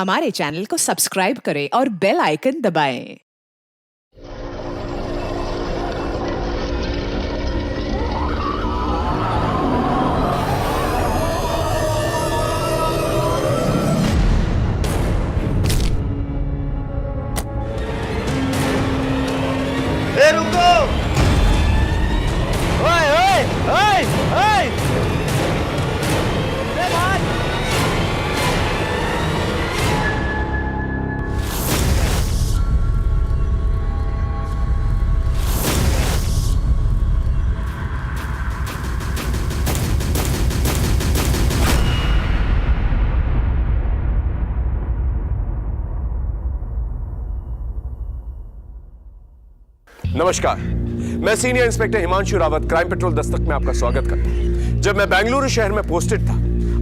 हमारे चैनल को सब्सक्राइब करें और बेल आइकन दबाएं। ए रुको! ओए ओए ओए ओए! ए भाग! नमस्कार, मैं senior inspector Himanshu Rawat crime petrol Dastak में आपका स्वागत करता हूं। जब मैं बेंगलुरु शहर में पोस्टेड था,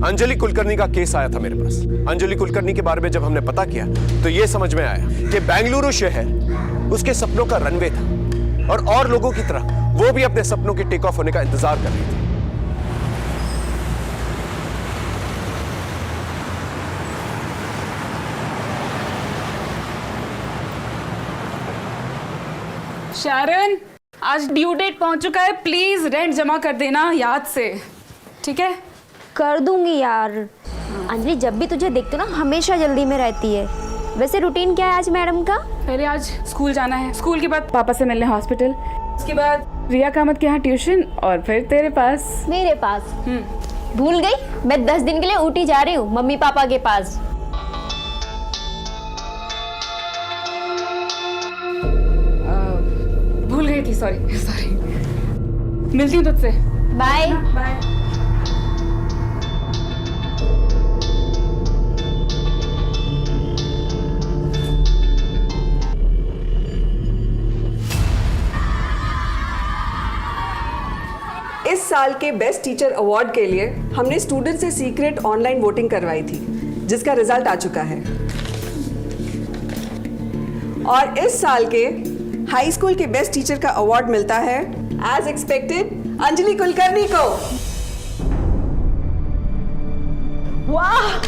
अंजलि कुलकर्णी का केस आया था मेरे पास। अंजलि कुलकर्णी के बारे में जब हमने पता किया तो यह समझ में आया कि बेंगलुरु शहर उसके सपनों का रनवे था और लोगों की तरह वो भी अपने सपनों के टेक ऑफ होने का इंतजार कर रही थी। शारन, आज ड्यू डेट पहुंच चुका है, प्लीज रेंट जमा कर देना याद से, ठीक है? कर दूंगी यार। अंजलि जब भी तुझे देखती हूँ ना हमेशा जल्दी में रहती है। वैसे रूटीन क्या है आज मैडम का? पहले आज स्कूल जाना है, स्कूल के बाद पापा से मिलने हॉस्पिटल, उसके बाद रिया कामत के यहाँ ट्यूशन और फिर तेरे पास। मेरे पास? भूल गई, मैं 10 दिन के लिए ऊटी जा रही हूँ मम्मी पापा के पास। भूल गई थी, सॉरी। मिलती हूँ तुझसे। Bye bye. इस साल के बेस्ट टीचर अवार्ड के लिए हमने स्टूडेंट से सीक्रेट ऑनलाइन वोटिंग करवाई थी, जिसका रिजल्ट आ चुका है। और इस साल के हाई स्कूल के बेस्ट टीचर का अवार्ड मिलता है एज एक्सपेक्टेड अंजलि कुलकर्णी को। वाह!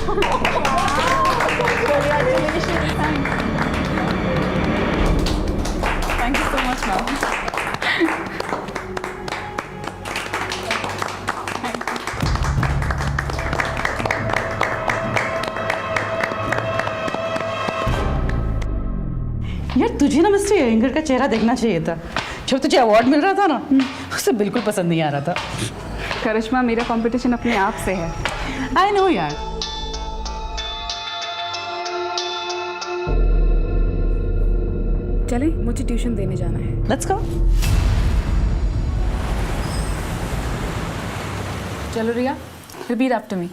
Thank you so much ma'am. यार तुझे ना मिस्टर एंगर का चेहरा देखना चाहिए था। जब तुझे अवार्ड मिल रहा था ना, उसे बिल्कुल पसंद नहीं आ रहा था। करिश्मा, मेरा कंपटीशन अपने आप से है। आई नो यार। चले, मुझे ट्यूशन देने जाना है। Let's go. चलो Riya, repeat after me.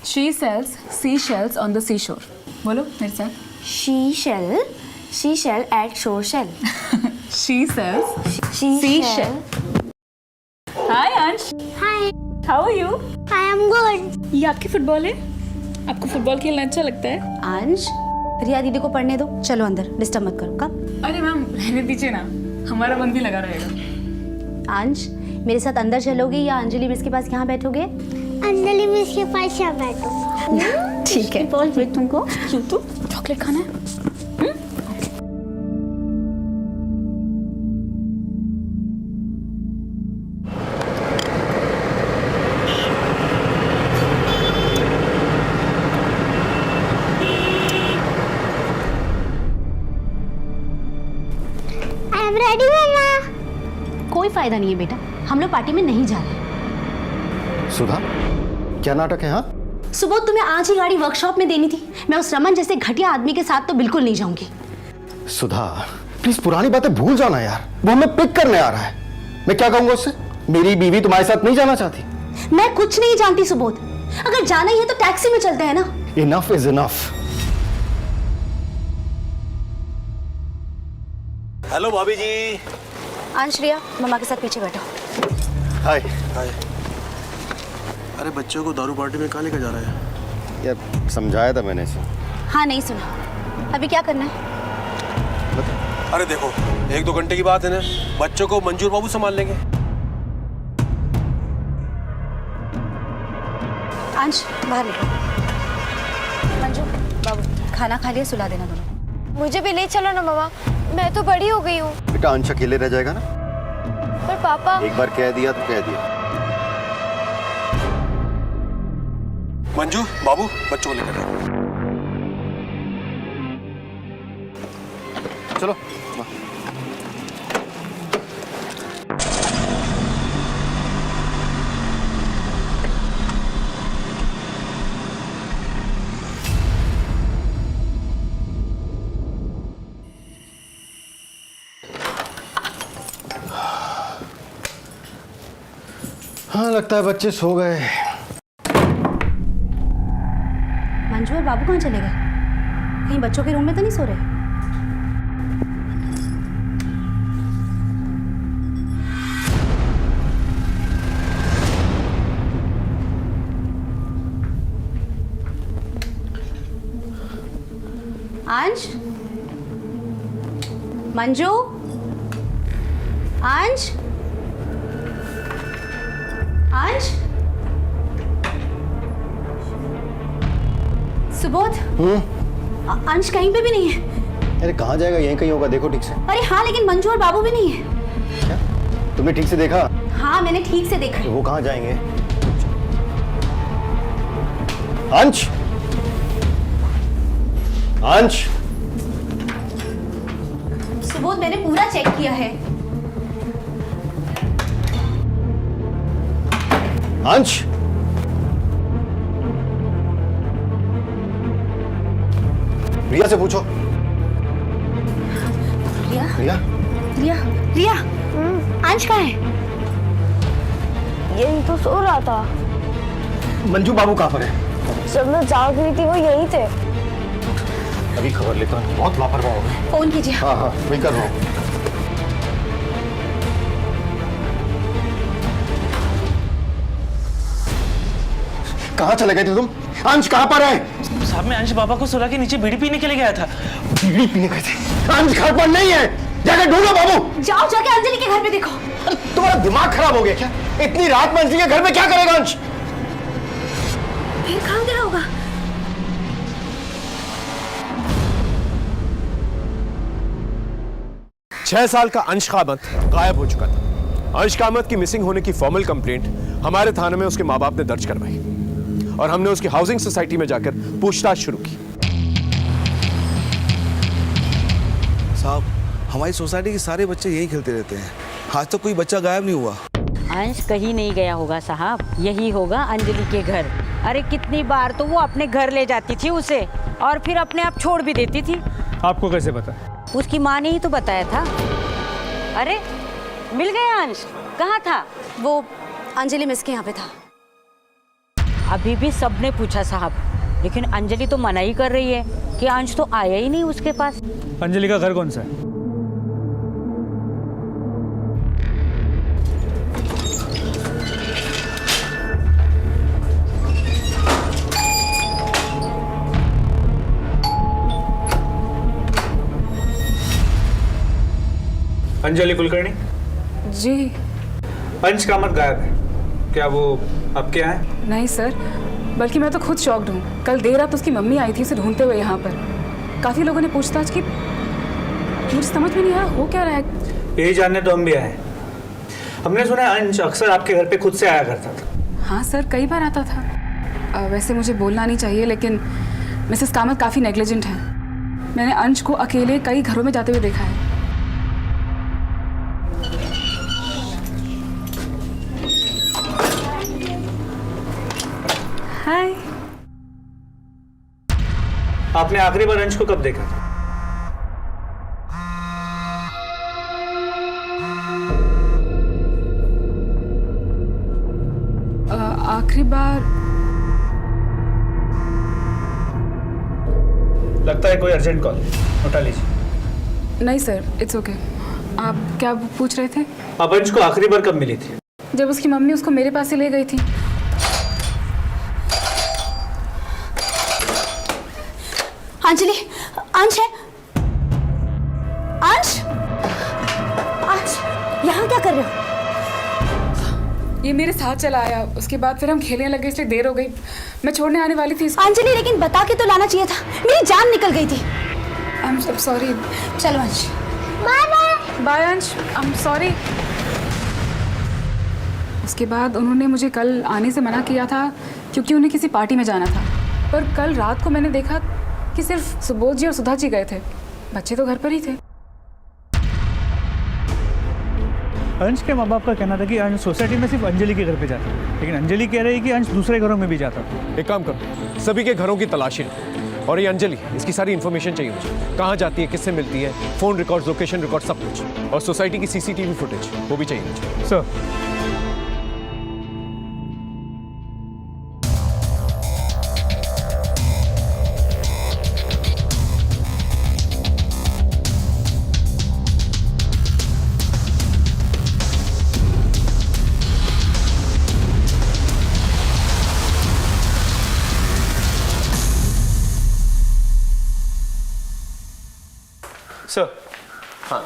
She sells seashells on the seashore. बोलो मेरे साथ। She shall at shore shell. She sells She seashell. Hi Ansh. Hi. How are you? I am good. ये आपकी फुटबॉल है? आपको फुटबॉल खेलना अच्छा लगता है? अंश, रिया दीदी को पढ़ने दो। चलो अंदर, डिस्टर्ब मत करो। कब? अरे मैम रहने दीजिए ना, हमारा मन भी लगा रहेगा। अंश, मेरे साथ अंदर चलोगे या अंजलि मिस के पास यहाँ बैठोगे? अंजलि मिस के पास यहाँ बैठो। ठीक है। बोल फिर तुमको क्यों तो चॉकलेट खाना है? आई एम रेडी मम्मा। कोई फायदा नहीं है बेटा, हम लोग पार्टी में नहीं जा रहे। सुधा, क्या नाटक है? हाँ, सुबोध, तुम्हें आज ही गाड़ी वर्कशॉप में देनी थी। मैं उस रमन जैसे घटिया आदमी के साथ तो बिल्कुल नहीं जाऊंगी। सुधा प्लीज पुरानी बातें भूल जाना यार। वो हमें पिक करने आ रहा है। मैं क्या कहूंगा उससे? मेरी बीवी तुम्हारे साथ नहीं जाना चाहती। मैं कुछ नहीं जानती सुबोध। अगर जाना ही है तो टैक्सी में चलते हैं ना। Enough is enough. हेलो भाभी जी। अंश, रिया, मम्मा के साथ पीछे बैठो। हाय। हाय। अरे बच्चों को दारू पार्टी में कहाँ लेकर जा रहा है? यार समझाया था मैंने इसे। हाँ, नहीं सुना। अभी क्या करना है? अरे देखो, 1-2 घंटे की बात है ना, बच्चों को मंजूर बाबू संभाल लेंगे। अंश बाहर निकलो। मंजू खाना खा लिया, सुला देना दोनों। मुझे भी ले चलो ना मामा, मैं तो बड़ी हो गई हूँ। बेटा अंश अकेले रह जाएगा ना? पर पापा, एक बार कह दिया तो कह दिया। मंजू बाबू बच्चों को लेकर जाओ। चलो हाँ, लगता है बच्चे सो गए। मंजू और बाबू कहाँ चले गए? कहीं बच्चों के रूम में तो नहीं सो रहे? अंश, मंजू, अंश, अंश, सुबोध, अंश कहीं पे भी नहीं है। अरे कहाँ जाएगा, यहीं कहीं होगा, देखो ठीक से। अरे हाँ, लेकिन मंजू और बाबू भी नहीं है। क्या तुमने ठीक से देखा? हाँ, मैंने ठीक से देखा। तो वो कहाँ जाएंगे? अंश, अंश, सुबोध, मैंने पूरा चेक किया है। अंश, रिया से पूछो। रिया, रिया, रिया, रिया, अंश कहाँ है? यही तो सो रहा था। मंजू बाबू कहाँ पर है? जब मैं जाग रही थी वो यही थे। अभी खबर लेता हूँ, बहुत लापरवाह हो गए। फोन कीजिए। हाँ हाँ, वही कर रहा हूँ। कहाँ चले गए थे तुम? अंश कहाँ पर है? साहब मैं अंश बाबा को सुला के नीचे बीड़ी पीने के लिए गया था। बीड़ी पीने गए थे? अंश घर पर नहीं है, जाकर ढूंढो बाबू। जाओ, जाके अंजलि के घर पे देखो। तुम्हारा दिमाग खराब हो गया क्या? इतनी रात में अंजलि के घर में क्या करेगा अंश? फिर कहाँ गया होगा? छह साल का अंश कामत गायब हो चुका था। अंश कामत की मिसिंग होने की फॉर्मल कंप्लेंट हमारे थाने में उसके माँ बाप ने दर्ज करवाई और हमने उसकी हाउसिंग सोसाइटी में जाकर पूछताछ शुरू की। साहब, हमारी सोसाइटी के सारे बच्चे यही खेलते रहते हैं, आज तक कोई बच्चा गायब नहीं हुआ। अंश कहीं नहीं गया होगा साहब, यही होगा अंजलि के घर। अरे कितनी बार तो वो अपने घर ले जाती थी उसे और फिर अपने आप छोड़ भी देती थी। आपको कैसे पता? उसकी माँ ने ही तो बताया था। अरे मिल गया अंश, कहाँ था? वो अंजलि मिस के यहाँ पे था। अभी भी सबने पूछा साहब, लेकिन अंजलि तो मना ही कर रही है कि अंश तो आया ही नहीं उसके पास। अंजलि का घर कौन सा है? अंजलि कुलकर्णी जी। अंश कामत गायब है, क्या वो आपके यहाँ है? नहीं सर, बल्कि मैं तो खुद शॉक्ड हूँ। कल देर रात उसकी मम्मी आई थी उसे ढूंढते हुए यहाँ पर। काफ़ी लोगों ने पूछताछ की, मुझे समझ में नहीं आया हो क्या रहा है। यही जानने तो हम भी आए। हमने सुना है अंश अक्सर आपके घर पे खुद से आया करता था। हाँ सर, कई बार आता था। वैसे मुझे बोलना नहीं चाहिए, लेकिन मिसेस कामत काफ़ी नेग्लिजेंट है। मैंने अंश को अकेले कई घरों में जाते हुए देखा है। हाय। आपने आखिरी बार अंश को कब देखा था? आखिरी बार लगता है कोई अर्जेंट कॉल, उठा लीजिए। नहीं सर, इट्स ओके। आप क्या पूछ रहे थे? आप अंश को आखिरी बार कब मिली थी? जब उसकी मम्मी उसको मेरे पास से ले गई थी। अंजलि, अंश है। अंश, अंश, यहाँ क्या कर रहे हो? ये मेरे साथ चला आया, उसके बाद फिर हम खेलने लगे इसलिए देर हो गई। मैं छोड़ने आने वाली थी इसको। अंजलि लेकिन बता के तो लाना चाहिए था, मेरी जान निकल गई थी। आई एम सो सॉरी। चलो अंश। बाय अंश, आई एम सॉरी। उसके बाद उन्होंने मुझे कल आने से मना किया था क्योंकि उन्हें किसी पार्टी में जाना था, पर कल रात को मैंने देखा कि सिर्फ सुबोध जी और सुधा जी गए थे, बच्चे तो घर पर ही थे। अंश के माँ बाप का कहना था कि अंश सोसाइटी में सिर्फ अंजलि के घर पे जाता है, लेकिन अंजलि कह रही है कि अंश दूसरे घरों में भी जाता है। एक काम करो, सभी के घरों की तलाशी लो, और ये अंजलि, इसकी सारी इन्फॉर्मेशन चाहिए मुझे। कहाँ जाती है, किससे मिलती है, फोन रिकॉर्ड, लोकेशन रिकॉर्ड, सब कुछ, और सोसाइटी की सीसीटीवी फुटेज वो भी चाहिए मुझे। सर। सर, हाँ,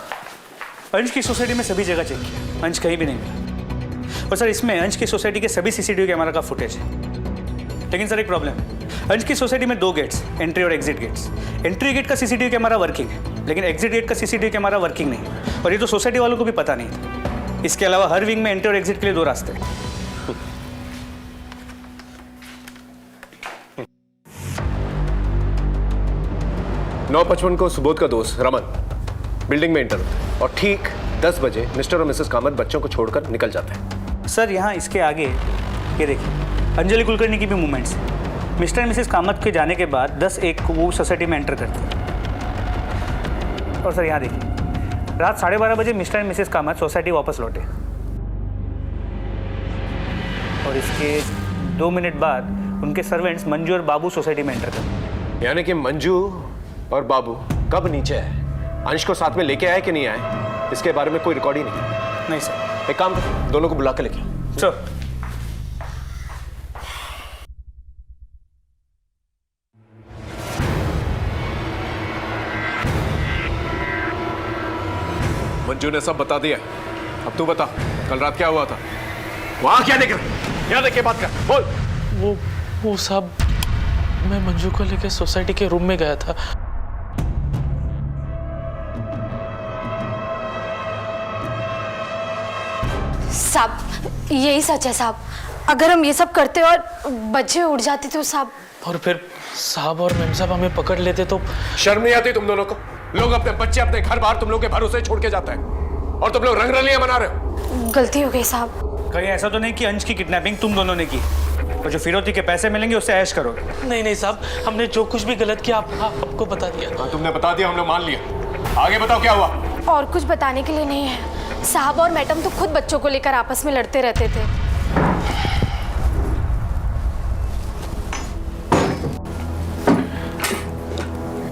अंश की सोसाइटी में सभी जगह चेक किया, अंश कहीं भी नहीं मिला। और सर इसमें अंश की सोसाइटी के सभी सीसीटीवी कैमरा का फुटेज है। लेकिन सर एक प्रॉब्लम है, अंश की सोसाइटी में 2 गेट्स, एंट्री और एग्जिट गेट्स। एंट्री गेट का सीसीटीवी कैमरा वर्किंग है, लेकिन एग्जिट गेट का सीसीटीवी कैमरा वर्किंग नहीं है, और ये तो सोसाइटी वालों को भी पता नहीं था। इसके अलावा हर विंग में एंट्री और एग्जिट के लिए 2 रास्ते हैं। 9:55 को सुबोध का दोस्त रमन बिल्डिंग में एंटर होता है, और ठीक 10 बजे मिस्टर और मिसेस कामत बच्चों को छोड़कर निकल जाते हैं। सर यहाँ इसके आगे ये देखिए, अंजलि कुलकर्णी की भी मूवमेंट्स है। मिस्टर और मिसेस कामत के जाने के बाद 10:01 को वो सोसाइटी में एंटर करते हैं। और सर यहाँ देखिए, रात 12:30 बजे मिस्टर और मिसेस कामत सोसाइटी वापस लौटे, और इसके 2 मिनट बाद उनके सर्वेंट्स मंजू और बाबू सोसाइटी में एंटर करते हैं। यानी कि मंजू और बाबू कब नीचे है, अंश को साथ में लेके आए कि नहीं आए, इसके बारे में कोई रिकॉर्ड ही नहीं। नहीं सर। एक काम करो, दोनों को बुला के लेके आओ। सर। मंजू ने सब बता दिया, अब तू बता कल रात क्या हुआ था, वहां क्या देख रहे, क्या देख के बात कर, बोल। वो सब, मैं मंजू को लेकर सोसाइटी के रूम में गया था। साहब यही सच है साहब, अगर हम ये सब करते और बच्चे उड़ जाते तो साहब, और फिर साहब और मैम साहब हमें पकड़ लेते तो। शर्म नहीं आती तुम दोनों को? लोग अपने बच्चे अपने घर बार तुम लोग के भरोसे छोड़ के जाते हैं, और तुम लोग रंगरलियां मना रहे हो। गलती हो गई साहब। कहीं ऐसा तो नहीं कि अंश की किडनैपिंग तुम दोनों ने की, और जो फिरौती के पैसे मिलेंगे उससे ऐश करोगे? नहीं साहब, हमने जो कुछ भी गलत किया आपको बता दिया। हाँ, तुमने बता दिया, हमने मान लिया। आगे बताओ क्या हुआ। और कुछ बताने के लिए नहीं है साहब, और मैडम तो खुद बच्चों को लेकर आपस में लड़ते रहते थे।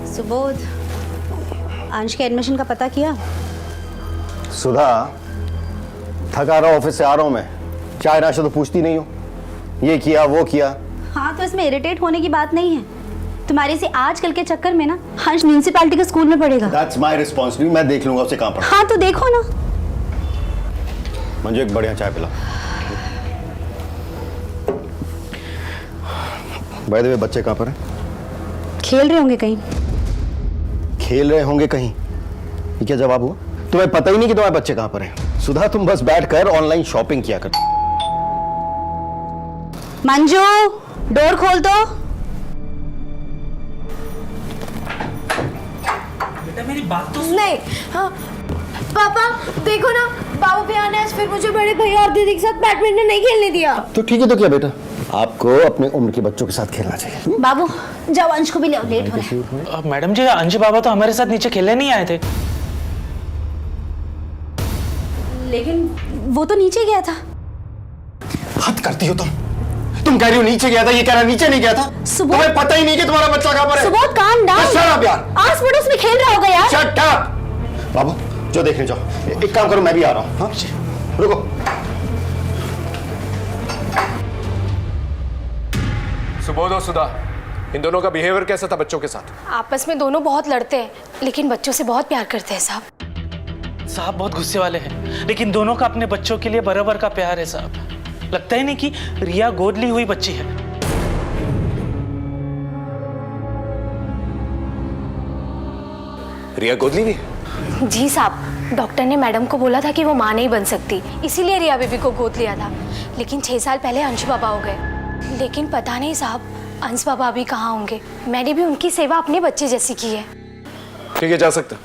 सुबोध, अंश के एडमिशन का पता किया? सुधा, थका रहा ऑफिस से आ रहा हूं मैं, चाय नाश्ता तो पूछती नहीं हो, ये किया वो किया। हाँ तो इसमें इरिटेट होने की बात नहीं है, तुम्हारी सी आजकल के चक्कर में ना अंश म्यूनिसिपैलिटी के स्कूल में पढ़ेगा। That's my responsibility, मैं देख लूंगा उसे कहाँ पढ़ा। हाँ तो देखो ना। मंजू एक बढ़िया चाय पिला। बाय द वे बच्चे कहाँ पर हैं? खेल रहे होंगे कहीं। खेल रहे होंगे कहीं, ये क्या जवाब हुआ? तुम्हें पता ही नहीं कि तुम्हारे बच्चे कहाँ पर हैं। सुधा तुम बस बैठकर ऑनलाइन शॉपिंग किया कर। मंजू डोर खोल दो। बेटा मेरी बात तो नहीं। हाँ पापा देखो ना, बाबू भैया ने आज फिर मुझे बड़े भैया और दीदी के साथ बैडमिंटन नहीं खेलने दिया। तो ठीक है, तो क्या बेटा, आपको अपने उम्र के बच्चों के साथ खेलना चाहिए। बाबू जाओ अंश को भी ले आओ, लेट हो रहा है। मैडम जी, अंश बाबा तो हमारे साथ नीचे खेलने नहीं आए थे। लेकिन वो तो नीचे गया था। हद करती हो तुम कह रही हो नीचे गया था, ये कह रहा नीचे नहीं गया था। तुम्हें पता ही नहीं कि तुम्हारा बच्चा कहां पर है। Subodh calm down. Shut up यार, आस पड़ोस में खेल रहा होगा यार। Shut up. बाबू जो देखने जाओ, एक काम करो मैं भी आ रहा हूं। हाँ रुको। सुबोध और सुधा, इन दोनों का बिहेवियर कैसा था बच्चों के साथ? आपस में दोनों बहुत लड़ते हैं, लेकिन बच्चों से बहुत प्यार करते हैं साहब। साहब बहुत गुस्से वाले हैं, लेकिन दोनों का अपने बच्चों के लिए बराबर का प्यार है साहब। लगता ही नहीं कि रिया गोद ली हुई बच्ची है। रिया गोद ली हुई? जी साहब, डॉक्टर ने मैडम को बोला था कि वो मां नहीं बन सकती, इसीलिए रिया बेबी को गोद लिया था। लेकिन 6 साल पहले अंश बाबा हो गए। लेकिन पता नहीं साहब, अंश बाबा अभी कहाँ होंगे। मैंने भी उनकी सेवा अपने बच्चे जैसी की है। ठीक है, जा सकता।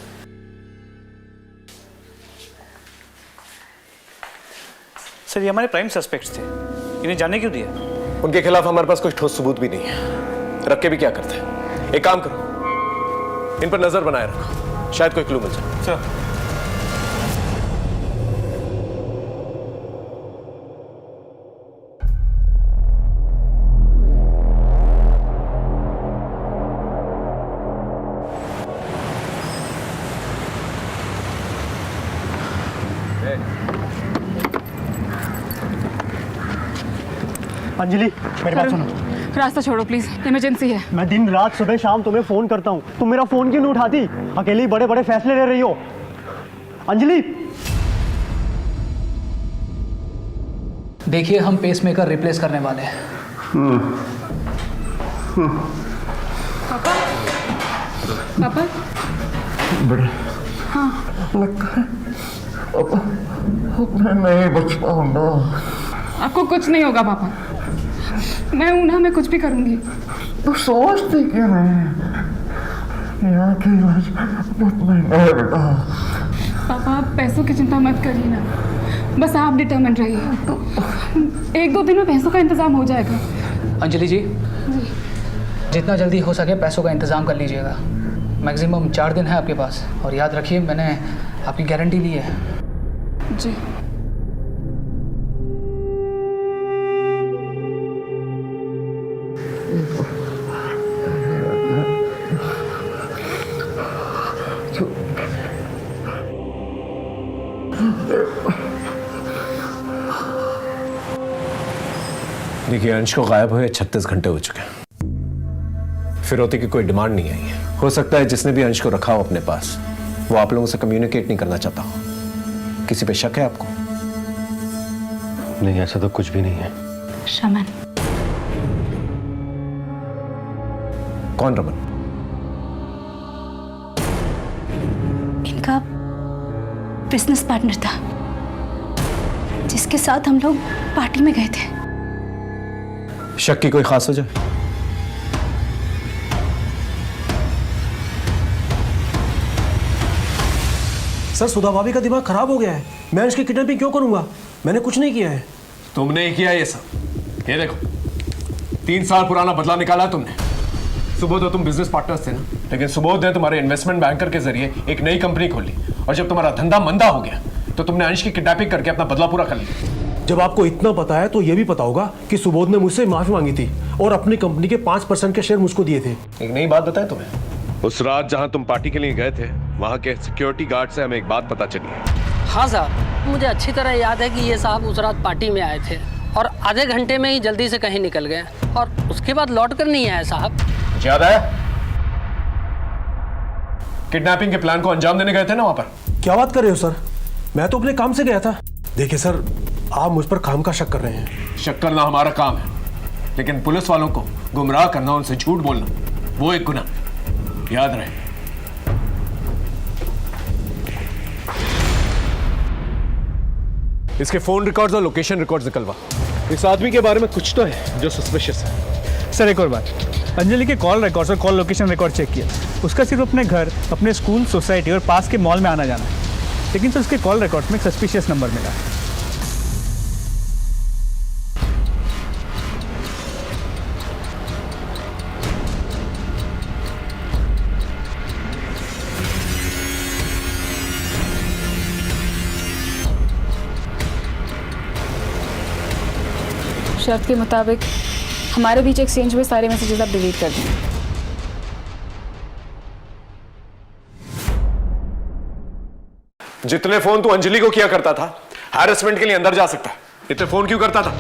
सर, ये हमारे प्राइम सस्पेक्ट्स थे, इन्हें जाने क्यों दिया? उनके खिलाफ हमारे पास कोई ठोस सबूत भी नहीं है, रख के भी क्या करते हैं। एक काम करो, इन पर नजर बनाए रखो, शायद कोई क्लू मिल जाए। सर, अंजलि, मेरी बात सुनो। रास्ता छोड़ो प्लीज, इमरजेंसी है। मैं दिन रात सुबह शाम तुम्हें फोन करता हूँ, तुम मेरा फोन क्यों नहीं उठाती? अकेली बड़े बड़े फैसले ले रही हो। अंजलि, देखिए, हम पेसमेकर रिप्लेस करने वाले हैं। पापा, पापा, हाँ, लगता है मैं नहीं बच पाऊंगा। आपको कुछ नहीं होगा पापा, मैं हूं ना, मैं कुछ भी करूंगी। तो सोचती क्यों नहीं? यहाँ की इलाज बहुत महंगा है बेटा। पापा, आप पैसों की चिंता मत करिए ना, बस आप डिटर्मिन्ड रहिए। 1-2 दिन में पैसों का इंतजाम हो जाएगा। अंजलि जी, जितना जल्दी हो सके पैसों का इंतजाम कर लीजिएगा। मैक्सिमम 4 दिन है आपके पास, और याद रखिए मैंने आपकी गारंटी ली है। जी। देखिए, अंश को गायब हुए 36 घंटे हो चुके हैं। फिरौती की कोई डिमांड नहीं आई है। हो सकता है जिसने भी अंश को रखा हो अपने पास, वो आप लोगों से कम्युनिकेट नहीं करना चाहता हो। किसी पे शक है आपको? नहीं, ऐसा तो कुछ भी नहीं है। रमन। कौन रमन? इनका बिजनेस पार्टनर था, जिसके साथ हम लोग पार्टी में गए थे। शक की कोई खास वजह? सर, सुधा भाभी का दिमाग खराब हो गया है। मैं अंश की किडनैपिंग क्यों करूंगा? मैंने कुछ नहीं किया है। तुमने ही किया ये सब। ये देखो, 3 साल पुराना बदला निकाला तुमने। सुबोध तो तुम बिजनेस पार्टनर्स थे ना, लेकिन सुबोध ने तुम्हारे इन्वेस्टमेंट बैंकर के जरिए एक नई कंपनी खोली, और जब तुम्हारा धंधा मंदा हो गया तो तुमने अंश की किडनैपिंग करके अपना बदला पूरा कर लिया। जब आपको इतना पता है तो यह भी पता होगा कि सुबोध ने मुझसे माफी मांगी थी और अपनी कंपनी के 5% के शेयर मुझको दिए थे। एक नई बात बताएं तुम्हें, उस रात जहां तुम पार्टी के लिए गए थे, वहां के सिक्योरिटी गार्ड से हमें एक बात पता चली है। हाँ साहब, मुझे अच्छी तरह याद है कि ये साहब उस रात पार्टी में आए थे और आधे घंटे में ही जल्दी से कहीं निकल गए और उसके बाद लौट कर नहीं आए साहब। याद है? किडनैपिंग के प्लान को अंजाम देने गए थे ना वहां पर। क्या बात कर रहे हो सर? मैं तो अपने काम से गया था। देखिए सर, आप मुझ पर काम का शक कर रहे हैं। शक करना हमारा काम है, लेकिन पुलिस वालों को गुमराह करना, उनसे झूठ बोलना, वो एक गुनाह। याद रहे। इसके फोन रिकॉर्ड्स और लोकेशन रिकॉर्ड्स निकलवा। इस आदमी के बारे में कुछ तो है जो सस्पिशियस है। सर, एक और बात, अंजलि के कॉल रिकॉर्ड्स और कॉल लोकेशन रिकॉर्ड चेक किया। उसका सिर्फ अपने घर, अपने स्कूल, सोसाइटी और पास के मॉल में आना जाना है, लेकिन तो उसके कॉल रिकॉर्ड में एक सस्पिशियस नंबर मिला है। शर्त के मुताबिक हमारे बीच एक्सचेंज हुए सारे मैसेजेस आप डिलीट कर दें। जितने फोन तू अंजलि को किया करता था, हैरेसमेंट के लिए अंदर जा सकता है। इतने फोन क्यों करता था?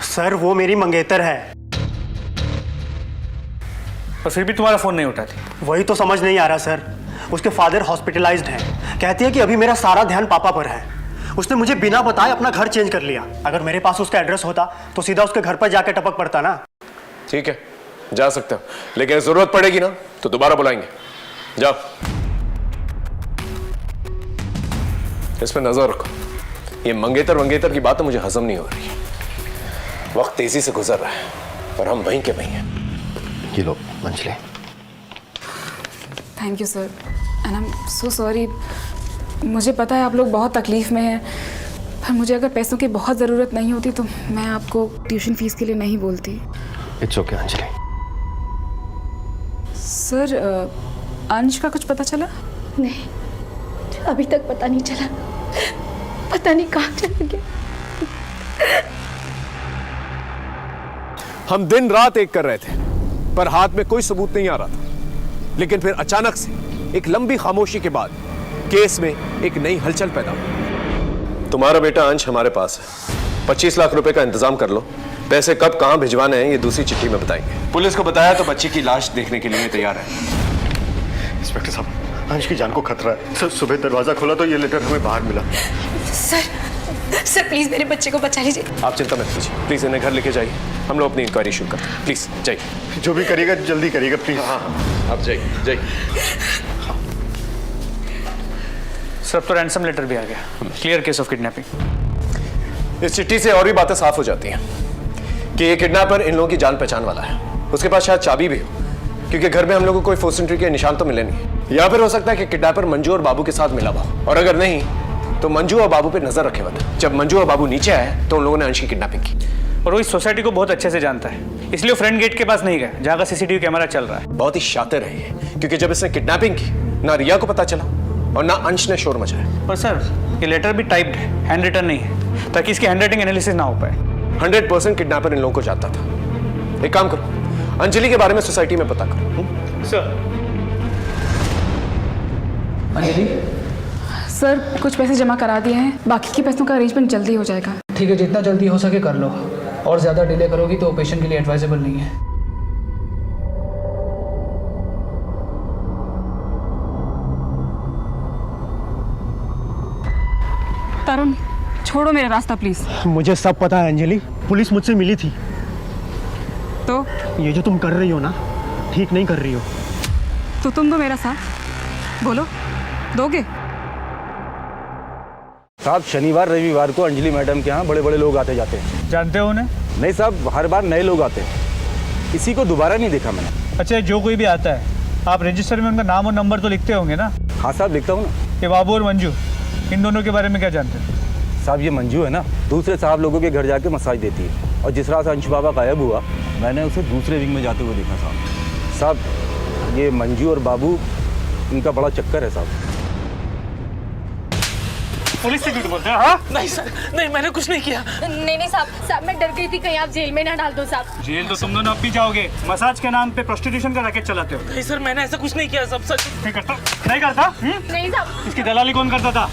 सर, वो मेरी मंगेतर है। और फिर भी तुम्हारा फोन नहीं उठाती। वही तो समझ नहीं आ रहा सर। उसके फादर हॉस्पिटलाइज्ड हैं। कहती है कि अभी मेरा सारा ध्यान पापा पर है। उसने मुझे बिना बताए अपना घर चेंज कर लिया। अगर मेरे पास उसका एड्रेस होता तो सीधा उसके घर पर जाके टपक पड़ता ना। ठीक है, जा सकते हो, लेकिन जरूरत पड़ेगी ना तो दोबारा बुलाएंगे। जाओ, इस पे नजर रखो। ये मंगेतर की बात तो मुझे हजम नहीं हो रही। वक्त तेजी से गुजर रहा है और हम वहीं के वहीं हैं। ये लो Anjali. Thank you sir, and I am so sorry. मुझे पता है आप लोग बहुत तकलीफ में हैं, पर मुझे अगर पैसों की बहुत ज़रूरत नहीं होती तो मैं आपको ट्यूशन फीस के लिए नहीं बोलती। It's okay Anjali. सर, अंश का कुछ पता चला? नहीं, अभी तक पता नहीं चला। पता नहीं कहाँ चला गया। हम दिन रात एक कर रहे थे, पर हाथ में कोई सबूत नहीं आ रहा था। लेकिन फिर अचानक से एक लंबी खामोशी के बाद केस में एक नई हलचल पैदा हुई। तुम्हारा बेटा अंश हमारे पास है। 25 लाख रुपए का इंतजाम कर लो। पैसे कब कहां भिजवाने हैं ये दूसरी चिट्ठी में बताएंगे। पुलिस को बताया तो बच्ची की लाश देखने के लिए तैयार है। इंस्पेक्टर साहब, अंश की जान को खतरा है। सर, सुबह दरवाजा खोला तो ये लेटर हमें बाहर मिला। सर प्लीज मेरे बच्चे को बचा लीजिए। आप चिंता मत कीजिए, प्लीज इन्हें घर लेके जाइए। हम लोग अपनी इंक्वायरी शुरू करते हैं। प्लीज जाइए। जो भी करिएगा जल्दी करिएगा प्लीज। हाँ, आप जाइए। सर, तो रैंसम लेटर भी आ गया। Clear case of kidnapping. इस चिट्ठी से और भी बातें साफ हो जाती हैं कि ये किडनैपर इन लोगों की जान पहचान वाला है। उसके पास शायद चाबी भी हो, क्योंकि घर में हम लोगों को कोई फोर्स एंट्री के निशान तो मिले नहीं। या फिर हो सकता है कि किडनैपर मंजू और बाबू के साथ मिला हुआ, और अगर नहीं तो मंजू और बाबू पे नजर रखे हुए थे। जब मंजू और बाबू नीचे आए तो उन लोगों ने अंश की किडनैपिंग की। और वो इस सोसाइटी को बहुत अच्छे से जानता है, इसलिए वो फ्रंट गेट के पास नहीं गए जहाँ का सीसीटीवी कैमरा चल रहा है। बहुत ही शातिर है ये, क्योंकि जब इसने किडनैपिंग की ना रिया को पता चला और ना अंश ने शोर मचाया। पर सर, ये लेटर भी टाइप्ड है, हैंड रिटन नहीं है, ताकि इसकी हैंडराइटिंग एनालिसिस ना हो पाए। 100% किडनैपर इन लोगों को जानता था। एक काम करो, अंजलि के बारे में सोसाइटी में पता करो। सर। अंजलि सर, कुछ पैसे जमा करा दिए हैं, बाकी के पैसों का अरेंजमेंट जल्दी हो जाएगा। ठीक है, जितना जल्दी हो सके कर लो, और ज़्यादा डिले करोगी तो पेशेंट के लिए एडवाइजेबल नहीं है। तरुण, छोड़ो मेरा रास्ता प्लीज। मुझे सब पता है अंजलि, पुलिस मुझसे मिली थी। तो ये जो तुम कर रही हो ना, ठीक नहीं कर रही हो। तो तुम दो मेरा साथ, बोलो दोगे? साहब, शनिवार रविवार को अंजलि मैडम के यहाँ बड़े बड़े लोग आते जाते हैं। जानते हो उन्हें? नहीं साहब, हर बार नए लोग आते हैं। किसी को दोबारा नहीं देखा मैंने। अच्छा, जो कोई भी आता है, आप रजिस्टर में उनका नाम और नंबर तो लिखते होंगे ना? हाँ साहब, लिखता हूँ ना। ये बाबू और मंजू, इन दोनों के बारे में क्या जानते हैं? साहब, ये मंजू है ना, दूसरे साहब लोगों के घर जाके मसाज देती है। और जिस रात से अंशु बाबा गायब हुआ, मैंने उसे दूसरे विंग में जाते हुए देखा साहब। ये मंजू और बाबू, इनका बड़ा चक्कर है साहब। पुलिस से झूठ बोलते हैं? हाँ? नहीं सर, नहीं, मैंने कुछ नहीं किया। नहीं साहब, मैं डर गई थी कहीं आप जेल में ना डाल दो साहब। जेल तो तुम दोनों अब भी जाओगे। मसाज के नाम पे प्रोस्टिट्यूशन का रैकेट चलाते हो। नहीं सर, मैंने ऐसा कुछ नहीं किया। सब सच नहीं करता। नहीं करता? नहीं साहब। इसकी दलाली कौन करता था?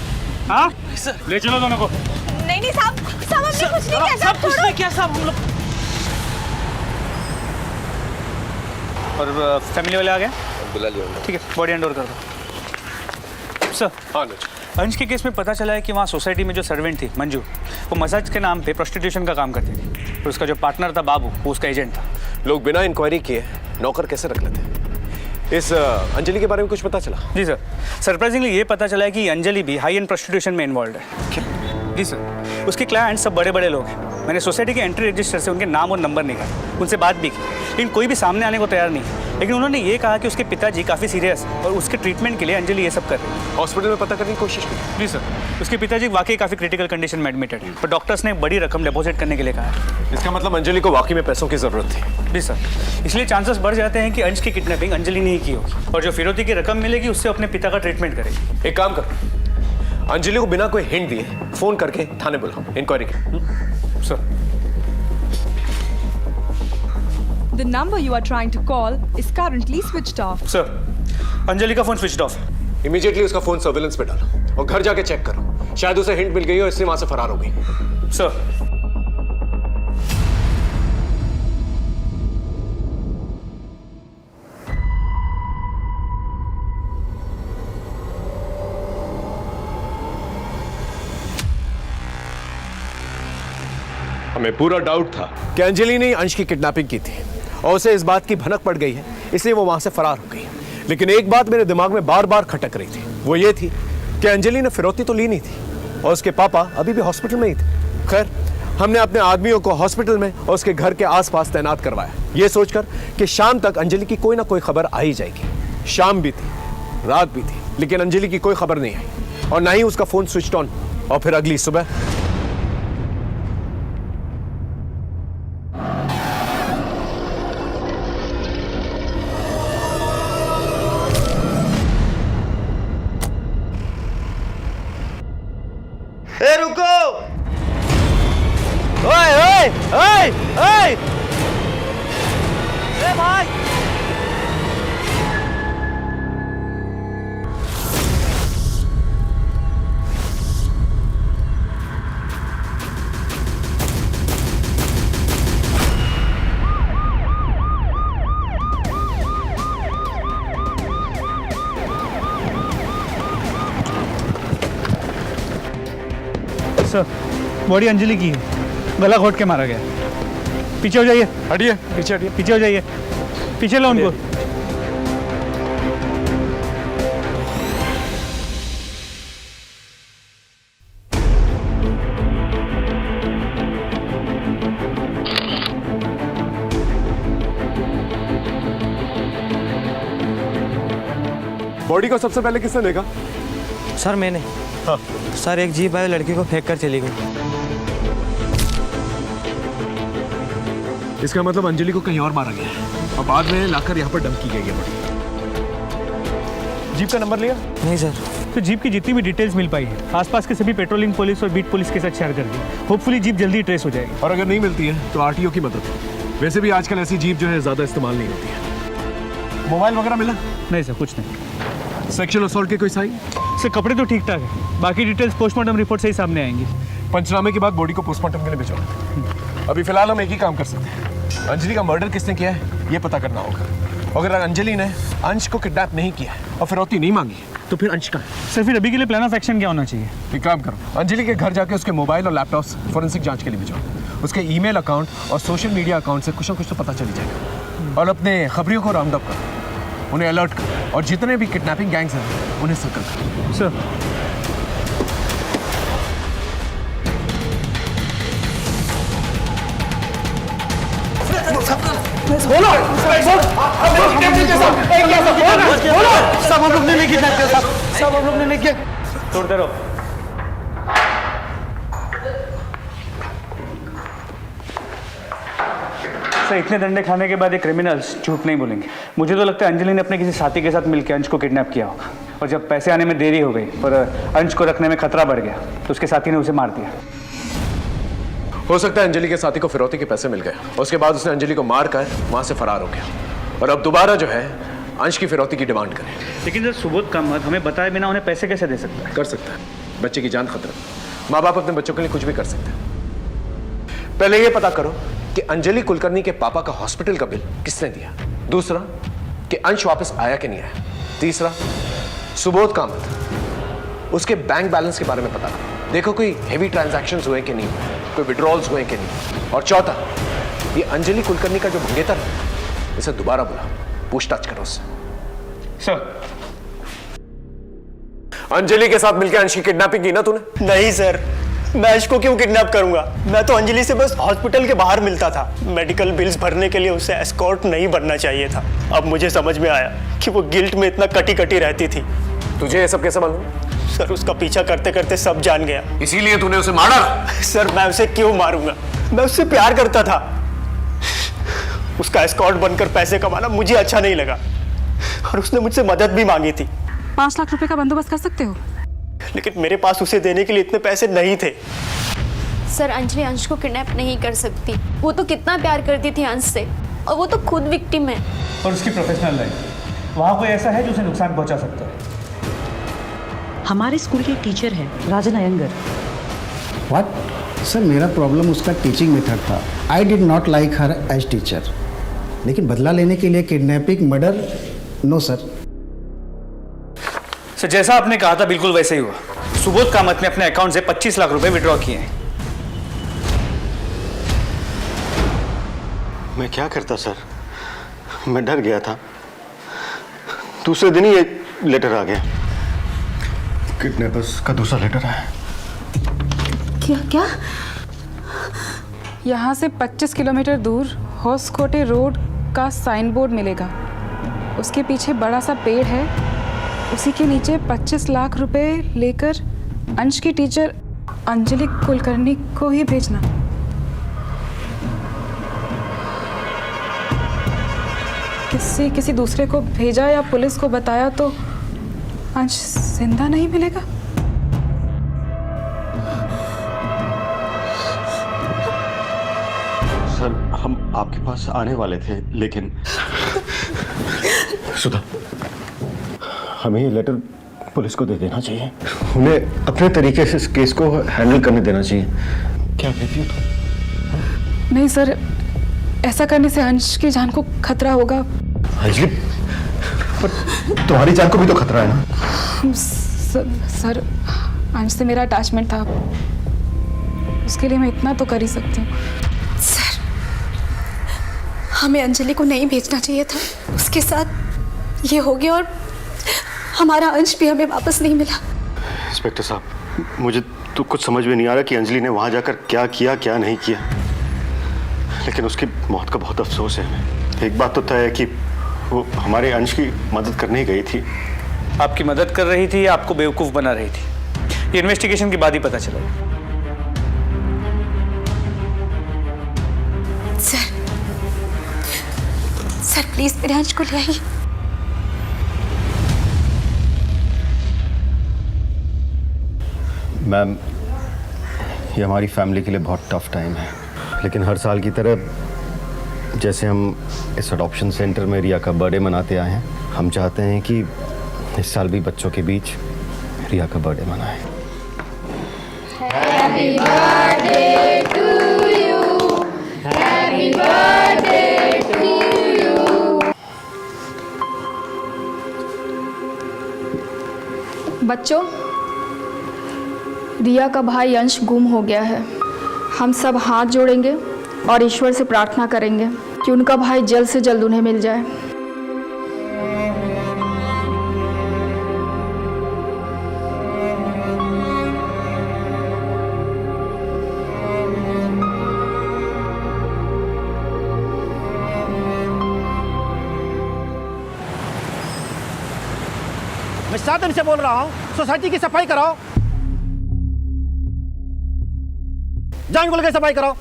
हाँ सर, ले चलो दोनों को। नहीं साहब, हमने कुछ नहीं किया। सब कुछ नहीं किया साहब, हम लोग। और फैमिली वाले आ गए? बुला लिया। ठीक है, बॉडी हैंड ओवर कर दो। सर, हाँ, अंश के केस में पता चला है कि वहाँ सोसाइटी में जो सर्वेंट थी मंजू, वो मसाज के नाम पे प्रोस्टिट्यूशन का काम करती थी, और उसका जो पार्टनर था बाबू, वो उसका एजेंट था। लोग बिना इंक्वायरी किए नौकर कैसे रख लेते? इस अंजलि के बारे में कुछ पता चला? जी सर, सरप्राइजिंगली ये पता चला है कि अंजलि भी हाई एंड प्रोस्टिट्यूशन में इन्वॉल्व है। क्या? जी सर, उसके क्लाइंट सब बड़े बड़े लोग हैं। मैंने सोसाइटी के एंट्री रजिस्टर से उनके नाम और नंबर निकाले, उनसे बात भी की, लेकिन कोई भी सामने आने को तैयार नहीं। लेकिन उन्होंने ये कहा कि उसके पिताजी काफ़ी सीरियस हैं और उसके ट्रीटमेंट के लिए अंजलि ये सब कर रही है। हॉस्पिटल में पता करने की कोशिश की? जी सर, उसके पिताजी वाकई काफ़ी क्रिटिकल कंडीशन में एडमिटेड है, पर डॉक्टर्स ने बड़ी रकम डिपॉजिट करने के लिए कहा है। इसका मतलब अंजलि को वाकई में पैसों की जरूरत थी? जी सर, इसलिए चांसेस बढ़ जाते हैं कि अंश की किडनैपिंग अंजलि ने ही की होगी, और जो फिरौती की रकम मिलेगी उससे अपने पिता का ट्रीटमेंट करेगी। एक काम करो, अंजलि को बिना कोई हिंट दिए फोन करके थाने बुलाओ, इंक्वायरी की। Sir. The number you are trying to call is currently switched off. Sir, Anjali का फोन स्विच्ड ऑफ। इमीडिएटली उसका फोन सर्विलेंस पे डालो और घर जाके चेक करो, शायद उसे हिंट मिल गई हो, इसलिए वहां से फरार हो गई। सर। हमें पूरा डाउट था कि अंजलि ने अंश की किडनैपिंग की थी और उसे इस बात की भनक पड़ गई है, इसलिए वो वहां से फरार हो गई। लेकिन एक बात मेरे दिमाग में बार बार खटक रही थी, वो ये थी कि अंजलि ने फिरौती तो ली नहीं थी और उसके पापा अभी भी हॉस्पिटल में ही थे। खैर, हमने अपने आदमियों को हॉस्पिटल में और उसके घर के आसपास तैनात करवाया, ये सोचकर कि शाम तक अंजलि की कोई ना कोई खबर आ ही जाएगी। शाम भी थी, रात भी थी, लेकिन अंजलि की कोई खबर नहीं आई और ना ही उसका फोन स्विच ऑन। और फिर अगली सुबह रुको! ओए ओए ओए ओए! ए भाई! सर, बॉडी अंजलि की है, गला घोट के मारा गया। पीछे हो जाइए। हटिए, पीछे हटिए, पीछे हो जाइए, पीछे लो उनको। बॉडी को सबसे पहले किसने देखा? सर मैंने। हाँ। सर एक जीप आई लड़की को फेंक कर चली गई। इसका मतलब अंजलि को कहीं और मारा गया है और बाद में लाकर यहाँ पर डंप की गई है बॉडी। जीप का नंबर लिया? नहीं सर। तो जीप की जितनी भी डिटेल्स मिल पाई है आसपास के सभी पेट्रोलिंग पुलिस और बीट पुलिस के साथ शेयर कर दी। होपफुली जीप जल्दी ट्रेस हो जाएगी। और अगर नहीं मिलती है तो आरटीओ की मदद। वैसे भी आजकल ऐसी जीप जो है ज्यादा इस्तेमाल नहीं होती है। मोबाइल वगैरह मिला? नहीं सर, कुछ नहीं। सेक्सुअल असॉल्ट के कोई साइन? सर कपड़े तो ठीक ठाक है, बाकी डिटेल्स पोस्टमार्टम रिपोर्ट से ही सामने आएंगी। पंचनामे के बाद बॉडी को पोस्टमार्टम के लिए भिजवा देते। अभी फिलहाल हम एक ही काम कर सकते हैं, अंजलि का मर्डर किसने किया है ये पता करना होगा। अगर अंजलि ने अंश को किडनैप नहीं किया और फिरौती नहीं मांगी तो फिर अंश का है। सर फिर अभी के लिए प्लान ऑफ एक्शन क्या होना चाहिए? एक काम करो, अंजलि के घर जाके उसके मोबाइल और लैपटॉप फोरेंसिक जांच के लिए भिजवाओ। उसके ईमेल अकाउंट और सोशल मीडिया अकाउंट से कुछ ना कुछ तो पता चली जाएगा। और अपने खबरियों को राउंड अप करो, उन्हें अलर्ट करो और जितने भी किडनैपिंग गैंग्स हैं उन्हें सर्कल करो। सर बोलो सब हम लोग ने नहीं किया, सब हम लोग ने नहीं किया। तोड़ते रहो। सर इतने डंडे खाने के बाद ये क्रिमिनल्स झूठ नहीं बोलेंगे। मुझे तो लगता है अंजलि ने अपने किसी साथी के साथ मिलकर अंश को किडनैप किया होगा और जब पैसे आने में देरी हो गई और अंश को रखने में खतरा बढ़ गया तो उसके साथी ने उसे मार दिया। हो सकता है अंजलि के साथी को फिरौती के पैसे मिल गए, उसके बाद उसने अंजलि को मार कर वहां से फरार हो गया और अब दोबारा जो है अंश की फिरौती की डिमांड करे। लेकिन जब सुबोध का मत हमें बताए बिना उन्हें पैसे कैसे दे सकता है? कर सकता है, बच्चे की जान खतरा। माँ बाप अपने बच्चों के लिए कुछ भी कर सकते हैं। पहले ये पता करो कि अंजलि कुलकर्णी के पापा का हॉस्पिटल का बिल किसने दिया। दूसरा कि अंश वापस आया कि नहीं आया। तीसरा सुबोध कामत, उसके बैंक बैलेंस के बारे में पता करो, देखो कोई हेवी ट्रांजैक्शंस हुए कि नहीं, कोई विड्रॉल्स हुए कि नहीं। और चौथा, ये अंजलि कुलकर्णी का जो मंगेतर है इसे दोबारा बुला, पूछताछ करो उससे। सर अंजलि के साथ मिलकर अंश की किडनैपिंग की ना तूने? नहीं सर, मैं अंश को क्यों किडनैप करूंगा? मैं तो अंजलि से बस हॉस्पिटल के बाहर मिलता था। मेडिकल बिल्स भरने के लिए उसे एस्कॉर्ट नहीं बनना चाहिए था। अब मुझे समझ में आया कि वो गिल्ट में इतना कटी कटी रहती थी। तुझे ये सब कैसे मालूम? सर उसका पीछा करते करते सब जान गया। इसीलिए तूने उसे मारा? सर मैं उसे क्यों मारूंगा? मैं उससे प्यार करता था। उसका एस्कॉर्ट बनकर पैसे कमाना मुझे अच्छा नहीं लगा और उसने मुझसे मदद भी मांगी थी। 5 लाख रुपए का बंदोबस्त कर सकते हो? लेकिन मेरे पास उसे देने के लिए इतने पैसे नहीं थे। सर अंजलि अंश को किडनैप नहीं कर सकती। वो तो कितना प्यार करती थी अंश से और वो तो खुद विक्टिम है। और उसकी प्रोफेशनल लाइफ, वहाँ कोई ऐसा है जो उसे नुकसान पहुँचा सकता है। हमारे स्कूल के टीचर है राजन अयंगर। व्हाट? सर मेरा प्रॉब्लम उसका टीचिंग मेथड था। I did not like her as teacher. लेकिन बदला लेने के लिए kidnapping, murder, no sir. Sir जैसा आपने कहा था बिल्कुल वैसे ही हुआ। सुबोध कामत ने अपने अकाउंट से 25 लाख रुपए विड्रॉ किए हैं। मैं क्या करता सर, मैं डर गया था। दूसरे दिन ही एक लेटर आ गया, किडनैपर्स का दूसरा लेटर आया। क्या क्या? यहाँ से 25 किलोमीटर दूर होसकोटे रोड का साइन बोर्ड मिलेगा। उसके पीछे बड़ा सा पेड़ है, उसी के नीचे 25 लाख रुपए लेकर अंश की टीचर अंजलि कुलकर्णी को ही भेजना। किसी दूसरे को भेजा या पुलिस को बताया तो अंश जिंदा नहीं मिलेगा। सर हम आपके पास आने वाले थे, लेकिन सुधा, हमें ये लेटर पुलिस को दे देना चाहिए। उन्हें अपने तरीके से इस केस को हैंडल करने देना चाहिए। क्या कहती हो तुम? नहीं सर, ऐसा करने से अंश की जान को खतरा होगा। अंजलि, पर तुम्हारी जान को भी तो खतरा है ना। सर अंश से मेरा अटैचमेंट था, उसके लिए मैं इतना तो कर ही सकती हूँ। सर, हमें अंजलि को नहीं भेजना चाहिए था। उसके साथ ये हो गया और हमारा अंश भी हमें वापस नहीं मिला। इंस्पेक्टर साहब, मुझे तो कुछ समझ में नहीं आ रहा कि अंजलि ने वहां जाकर क्या किया क्या नहीं किया, लेकिन उसकी मौत का बहुत अफसोस है हमें। एक बात तो तय है कि वो हमारे अंश की मदद करने ही गई थी। आपकी मदद कर रही थी या आपको बेवकूफ़ बना रही थी, ये इन्वेस्टिगेशन के बाद ही पता चलेगा। सर प्लीज मेरे अंश को ले आइए। मैम, ये हमारी फैमिली के लिए बहुत टफ टाइम है, लेकिन हर साल की तरह जैसे हम इस अडॉप्शन सेंटर में रिया का बर्थडे मनाते आए हैं, हम चाहते हैं कि इस साल भी बच्चों के बीच रिया का बर्थडे मनाएं। Happy birthday to you. Happy birthday to you. बच्चों, रिया का भाई अंश गुम हो गया है। हम सब हाथ जोड़ेंगे और ईश्वर से प्रार्थना करेंगे कि उनका भाई जल्द से जल्द उन्हें मिल जाए। मैं 7 दिन से बोल रहा हूँ, सोसाइटी की सफाई कराओ, जान खोल के सफाई कराओ।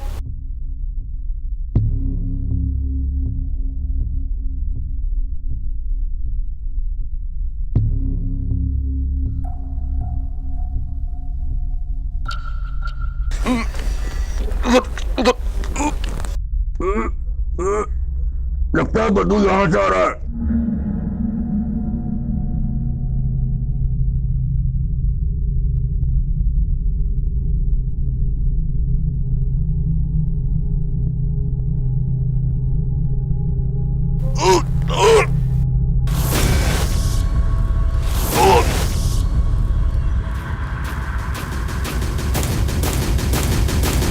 लगता है बड्डू यहाँ जा रहा है।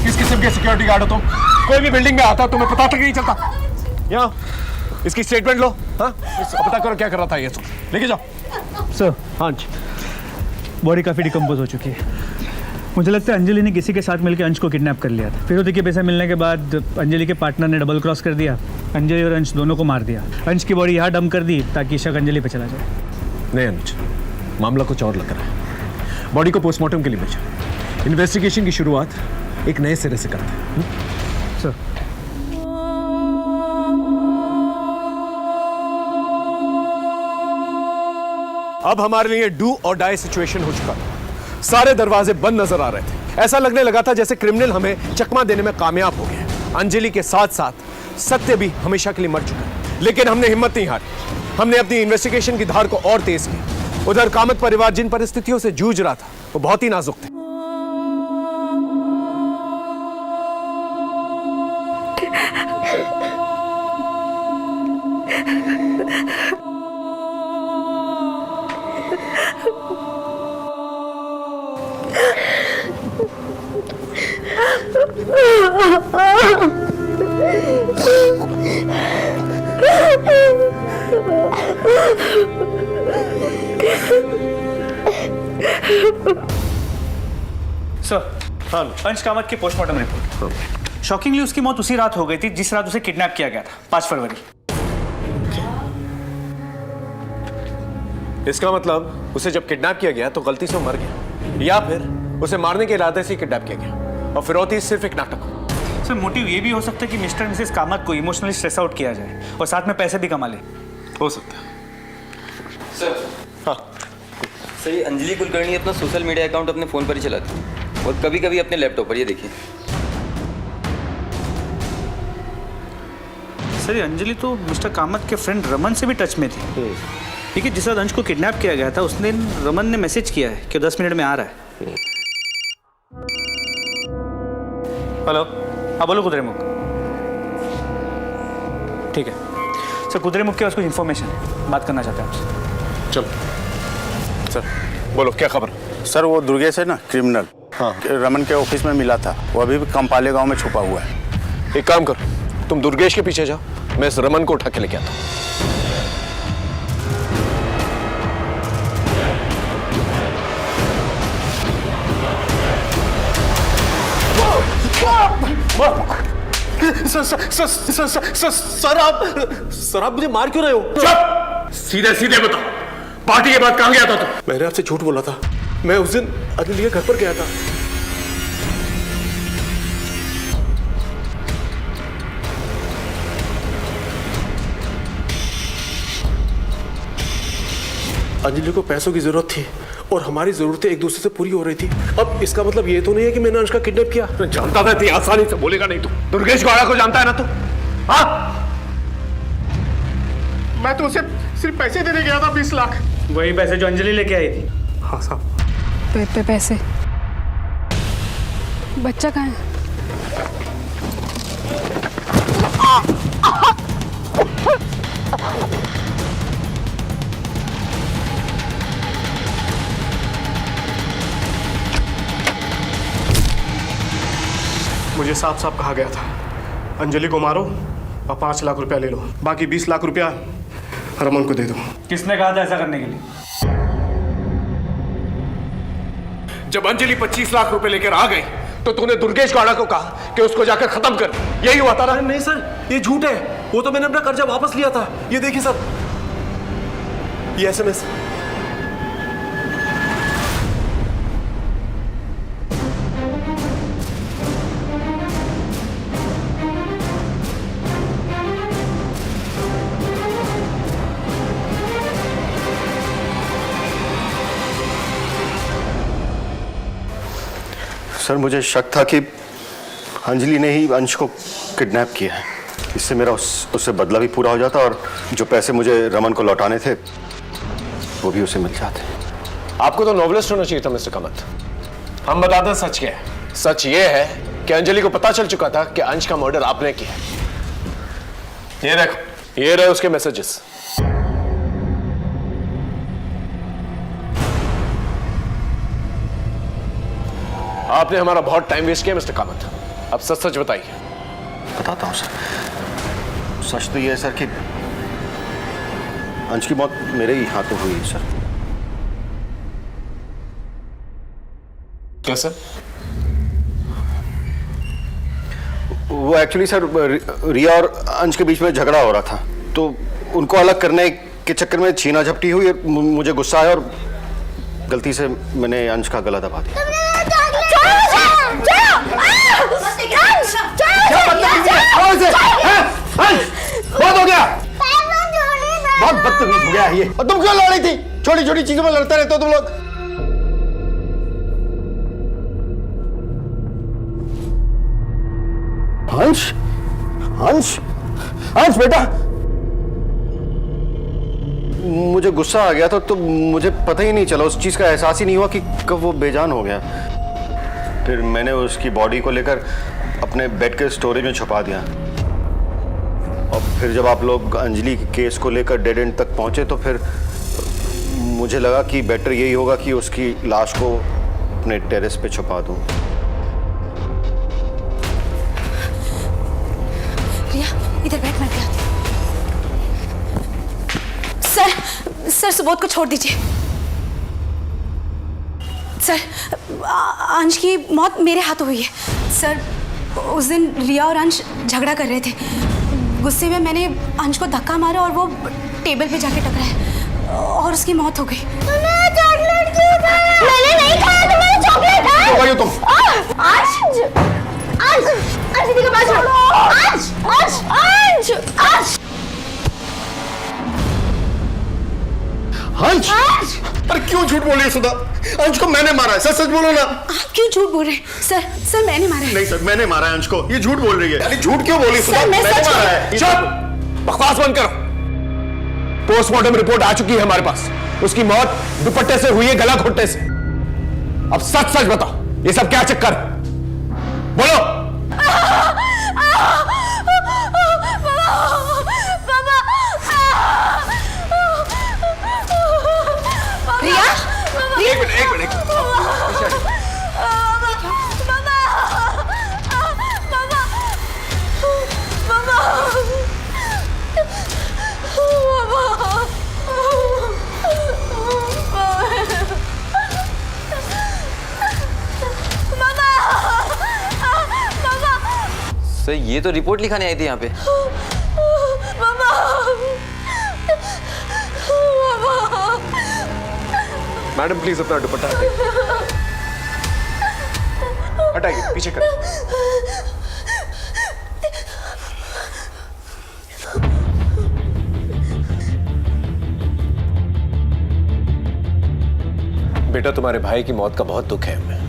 किस किस्म के सिक्योरिटी गार्ड हो तुम? कोई भी बिल्डिंग में आता तुम्हें पता तक नहीं चलता। यहाँ इसकी स्टेटमेंट लो। हाँ, पता करो क्या कर रहा था ये सब, लेके जाओ। सर, हाँ जी, बॉडी काफ़ी डिकम्पोज हो चुकी है। मुझे लगता है अंजलि ने किसी के साथ मिलकर अंश को किडनैप कर लिया था। फिर के पैसे मिलने के बाद अंजलि के पार्टनर ने डबल क्रॉस कर दिया, अंजलि और अंश दोनों को मार दिया। अंश की बॉडी यहाँ डंप कर दी ताकि शक अंजलि पे चला जाए। नहीं अनुज, मामला कुछ और लग रहा है। बॉडी को पोस्टमार्टम के लिए भेजा। इन्वेस्टिगेशन की शुरुआत एक नए सिरे से करते हैं। सर, अब हमारे लिए डू और डाई सिचुएशन हो चुका था। सारे दरवाजे बंद नजर आ रहे थे। ऐसा लगने लगा था जैसे क्रिमिनल हमें चकमा देने में कामयाब हो गए। अंजलि के साथ साथ सत्य भी हमेशा के लिए मर चुका है, लेकिन हमने हिम्मत नहीं हारी। हमने अपनी इन्वेस्टिगेशन की धार को और तेज की। उधर कामत परिवार जिन परिस्थितियों से जूझ रहा था वो बहुत ही नाजुक थे। सर, हाँ, अंश कामत की पोस्टमार्टम रिपोर्ट। शॉकिंगली उसकी मौत उसी रात हो गई थी जिस रात उसे किडनैप किया गया था, 5 फरवरी। इसका मतलब उसे जब किडनैप किया गया तो गलती से वो मर गया, या फिर उसे मारने के इरादे से किडनैप किया गया और फिरौती सिर्फ एक नाटक। सर, मोटिव ये भी हो सकता है कि मिस्टर मिसेस कामत को इमोशनली स्ट्रेस आउट किया जाए और साथ में पैसे भी कमा ले। हो सकता है सर। हाँ सर, ये अंजलि कुलकर्णी अपना सोशल मीडिया अकाउंट अपने फ़ोन पर ही चलाती है और कभी कभी अपने लैपटॉप पर। ये देखिए सर, ये अंजलि तो मिस्टर कामत के फ्रेंड रमन से भी टच में थी। ठीक है, जिस रात अंश को किडनैप किया गया था उस दिन रमन ने मैसेज किया है कि 10 मिनट में आ रहा है। हेलो, हाँ बोलो कुद्रेमुख। ठीक है सर, कुद्रेमुख के पास कुछ इन्फॉर्मेशन है, बात करना चाहते हैं आपसे। चल सर, बोलो क्या खबर? सर, वो दुर्गेश है ना, क्रिमिनल, हाँ, रमन के ऑफिस में मिला था। वो अभी भी कंपाले गांव में छुपा हुआ है। एक काम करो, तुम दुर्गेश के पीछे जाओ, मैं इस रमन को उठा के लेके आता हूँ। सर आप मुझे मार क्यों रहे हो? चुप! सीधे सीधे बताओ, पार्टी के बाद कहां गया था तू? मैंने आपसे झूठ बोला था। मैं उस दिन अंजलि के घर पर गया था। अंजलि को पैसों की जरूरत थी और हमारी जरूरतें एक दूसरे से पूरी हो रही थी। अब इसका मतलब ये तो नहीं है कि मैंने अंश का किडनैप किया। जानता था, इतनी आसानी से बोलेगा नहीं तू। दुर्गेश गौड़ा को जानता है ना तू? हाँ, मैं तो उसे सिर्फ पैसे देने गया था, 20 लाख। वही पैसे जो अंजलि लेके आई थी। हाँ साहब। पैसे? बच्चा कहाँ है? मुझे साफ साफ कहा गया था, अंजलि को मारो और 5 लाख रुपया ले लो, बाकी 20 लाख रुपया रमन को दे दो। किसने कहा था ऐसा करने के लिए? जब अंजलि 25 लाख रुपए लेकर आ गई तो तूने दुर्गेश गौड़ा को कहा कि उसको जाकर खत्म कर। यही हुआ था ना? नहीं सर, ये झूठ है। वो तो मैंने अपना कर्जा वापस लिया था। ये देखिए सर, ये SMS। सर, मुझे शक था कि अंजलि ने ही अंश को किडनैप किया है। इससे मेरा उससे बदला भी पूरा हो जाता और जो पैसे मुझे रमन को लौटाने थे वो भी उसे मिल जाते। आपको तो नॉवलिस्ट होना चाहिए था मिस्टर कामत। हम बताते हैं सच क्या है। सच ये है कि अंजलि को पता चल चुका था कि अंश का मर्डर आपने किया। ये देखो, ये रहे उसके मैसेजेस। आपने हमारा बहुत टाइम वेस्ट किया मिस्टर कामत। अब सच सच बताइए। बताता हूँ सर। सच तो ये है सर कि अंश की मौत मेरे ही हाथों हुई है सर। कैसे? वो एक्चुअली सर रिया और अंश के बीच में झगड़ा हो रहा था, तो उनको अलग करने के चक्कर में छीना झपटी हुई। मुझे गुस्सा आया और गलती से मैंने अंश का गला दबा दिया। बहुत हो गया, बहुत बदतमीज हो गया ये। और तुम क्यों लड़ रही थी? छोटी छोटी चीजों में लड़ते रहते हो तुम लोग। अंश, अंश, अंश बेटा, मुझे गुस्सा आ गया था तो मुझे पता ही नहीं चला, उस चीज का एहसास ही नहीं हुआ कि कब वो बेजान हो गया। फिर मैंने उसकी बॉडी को लेकर अपने बेड के स्टोरेज में छुपा दिया और फिर जब आप लोग अंजलि के केस को लेकर डेड एंड तक पहुंचे तो फिर मुझे लगा कि बेटर यही होगा कि उसकी लाश को अपने टेरेस पे छुपा दूं। रिया, इधर बैठ, मैं क्या? सर, सर सुबोध को छोड़ दीजिए। सर अंश की मौत मेरे हाथों हुई है। सर उस दिन रिया और अंश झगड़ा कर रहे थे। गुस्से में मैंने अंश को धक्का मारा और वो टेबल पे जाके टकराया और उसकी मौत हो गई। चॉकलेट क्यों खाया? मैंने नहीं खाया, तुम्हारा चॉकलेट है। क्यों खाई तुम? आज दीदी के पास छोड़ो। आज अंश, अरे क्यों झूठ बोल रही है सुधा? अंश को मैंने मारा है, सच सच बोलो ना। आप क्यों झूठ बोल रहे हैं? सर मैंने मारा है। नहीं सर, मैंने मारा है अंश को। ये झूठ बोल रही है। अरे झूठ क्यों बोली सुधा? मैंने मारा है। चुप, बकवास बंद करो। पोस्टमार्टम रिपोर्ट आ चुकी है हमारे पास। उसकी मौत दुपट्टे से हुई है, गला घोटने से। अब सच सच बताओ, ये सब क्या चक्कर है? बोलो। रिया, एक मिनट। सर ये तो रिपोर्ट लिखाने आई थी यहाँ पे। मैडम प्लीज अपना दुपट्टा हटाइए, पीछे कर। बेटा तुम्हारे भाई की मौत का बहुत दुख है हमें,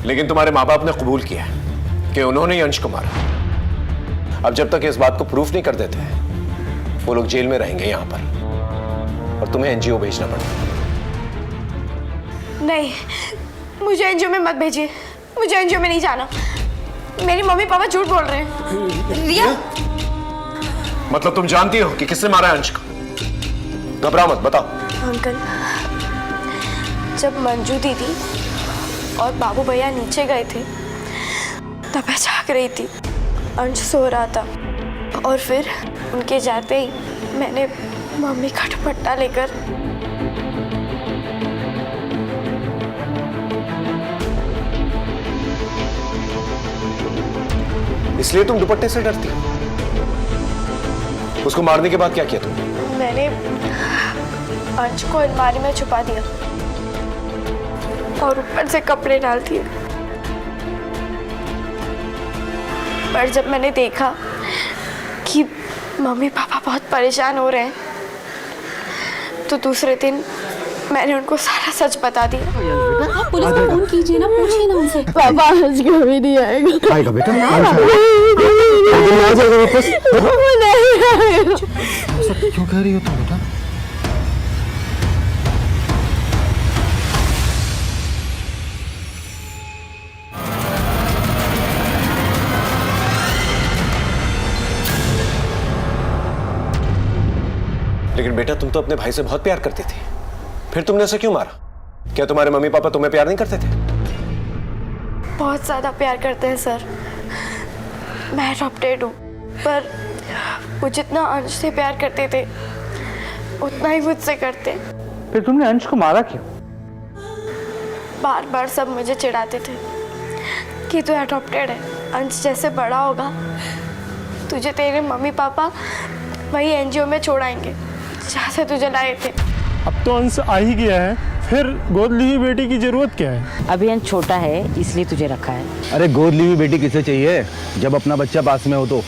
लेकिन तुम्हारे माँ बाप ने कबूल किया कि उन्होंने ही अंश को मारा। अब जब तक इस बात को प्रूफ नहीं कर देते वो लोग जेल में रहेंगे यहाँ पर और तुम्हें एनजीओ भेजना पड़ेगा। नहीं, मुझे एनजीओ में मत भेजिए। मुझे एनजीओ में नहीं जाना। मेरी मम्मी पापा झूठ बोल रहे हैं। रिया, मतलब तुम जानती हो कि किसने मारा है अंश को? घबराओ मत, बताओ। अंकल, जब मंजू दीदी और बाबू भैया नीचे गए थे तब मैं जाग रही थी। अंश सो रहा था और फिर उनके जाते ही मैंने मम्मी का दुपट्टा लेकर इसलिए तुम दुपट्टे से डरती हो? उसको मारने के बाद क्या किया तुमने? मैंने अंश को अलमारी में छुपा दिया और ऊपर से कपड़े डाल दिए। पर जब मैंने देखा कि मम्मी पापा बहुत परेशान हो रहे हैं तो दूसरे दिन मैंने उनको सारा सच बता दिया। आप पुलिस को फोन कीजिए ना, पूछिए ना उनसे। पापा आज कभी नहीं आएगा। आएगा बेटा, आ जाएगा वापस। वो नहीं आएगा। क्यों कह रही हो तुम बेटा? लेकिन बेटा तुम तो अपने भाई से बहुत प्यार करती थी, फिर तुमने उसे क्यों मारा? क्या तुम्हारे मम्मी पापा तुम्हें प्यार नहीं करते थे? बहुत ज्यादा प्यार करते हैं सर। मैं अडॉप्टेड हूँ, पर वो जितना अंश से प्यार करते थे उतना ही मुझसे करते। फिर तुमने अंश को मारा क्यों? बार बार सब मुझे चिढ़ाते थे कि तू अडॉप्टेड है, अंश जैसे बड़ा होगा तुझे तेरे मम्मी पापा वही एनजीओ में छोड़ाएंगे जहाँ से तुझे लाए थे। अब तो अंश आ ही गया है, फिर गोद ली हुई बेटी की जरूरत क्या है? अभी अंश छोटा है इसलिए तुझे रखा है। अरे गोद ली हुई बेटी किसे चाहिए जब अपना बच्चा पास में हो तो?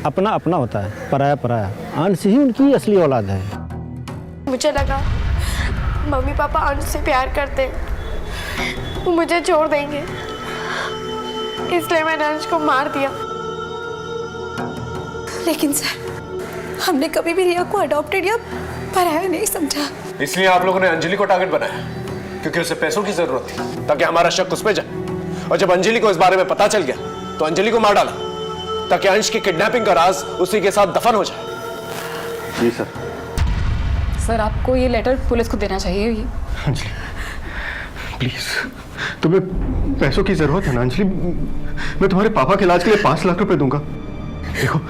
अपना अपना होता है, पराया पराया। अंश ही उनकी असली औलाद है। मुझे लगा मम्मी पापा अंश से प्यार करते हैं, वो मुझे छोड़ देंगे, इसलिए मैंने अंश को मार दिया। लेकिन सर, हमने कभी भी रिया को अडॉप्टेड या पराया नहीं समझा। इसलिए आप लोगों ने अंजलि को टारगेट बनाया क्योंकि उसे पैसों की जरूरत थी ताकि हमारा शक उस पे जाए। और जब अंजलि को इस बारे में पता चल गया तो अंजलि को मार डाला ताकि अंश की किडनैपिंग का राज उसी के साथ दफन हो जाए। जी सर। सर आपको ये लेटर पुलिस को देना चाहिए। अंजलि प्लीज, तुम्हें पैसों की जरूरत है ना अंजलि? मैं तुम्हारे पापा के इलाज के लिए 5 लाख रुपए दूंगा। देखो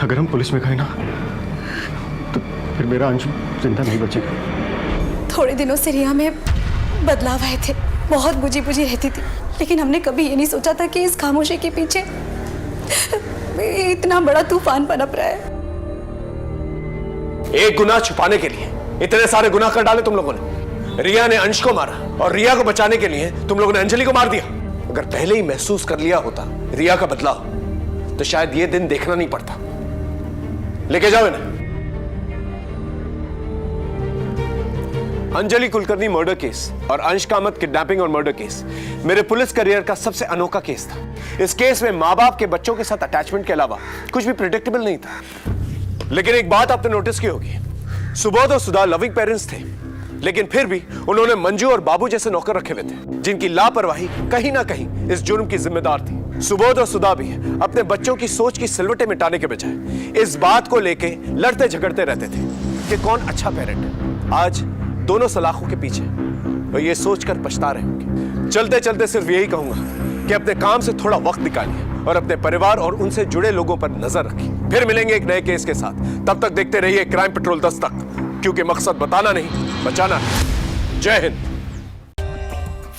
अगर हम पुलिस में गए ना तो फिर मेरा अंशु जिंदा नहीं बचेगा। थोड़े दिनों से रिया में बदलाव आए थे, बहुत बुझी बुझी रहती थी, लेकिन हमने कभी ये नहीं सोचा था कि इस खामोशी के पीछे इतना बड़ा तूफान पनप रहा है। एक गुनाह छुपाने के लिए इतने सारे गुनाह कर डाले तुम लोगों ने। रिया ने अंश को मारा और रिया को बचाने के लिए तुम लोगों ने अंजलि को मार दिया। अगर पहले ही महसूस कर लिया होता रिया का बदलाव, तो शायद ये दिन देखना नहीं पड़ता। लेके जाओ इन्हें। अंजलि कुलकर्णी मर्डर केस और अंश कामत किडनैपिंग और मर्डर केस मेरे पुलिस करियर का सबसे अनोखा केस था। इस केस में मां बाप के बच्चों के साथ अटैचमेंट के अलावा कुछ भी प्रिडिक्टेबल नहीं था। लेकिन एक बात आपने नोटिस की होगी, सुबोध और सुधा लविंग पेरेंट्स थे, लेकिन फिर भी उन्होंने मंजू और बाबू जैसे नौकर रखे हुए थे जिनकी लापरवाही कहीं ना कहीं इस जुर्म की जिम्मेदार थी। सुबोध और सुधा भी अपने बच्चों की सोच की सिलवटें मिटाने के बजाय इस बात को लेके लड़ते झगड़ते रहते थे कि कौन अच्छा पेरेंट है। आज दोनों सलाखों के पीछे और ये सोचकर पछता रहे होंगे। चलते चलते सिर्फ यही कहूंगा कि अपने काम से थोड़ा वक्त निकालिए और अपने परिवार और उनसे जुड़े लोगों पर नजर रखिए। फिर मिलेंगे एक नए केस के साथ। तब तक देखते रहिए क्राइम पेट्रोल दस्तक, क्योंकि मकसद बताना नहीं बचाना है। जय Hind.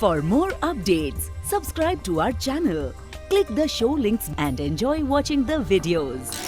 For more updates, subscribe to our channel, click the show links and enjoy watching the videos.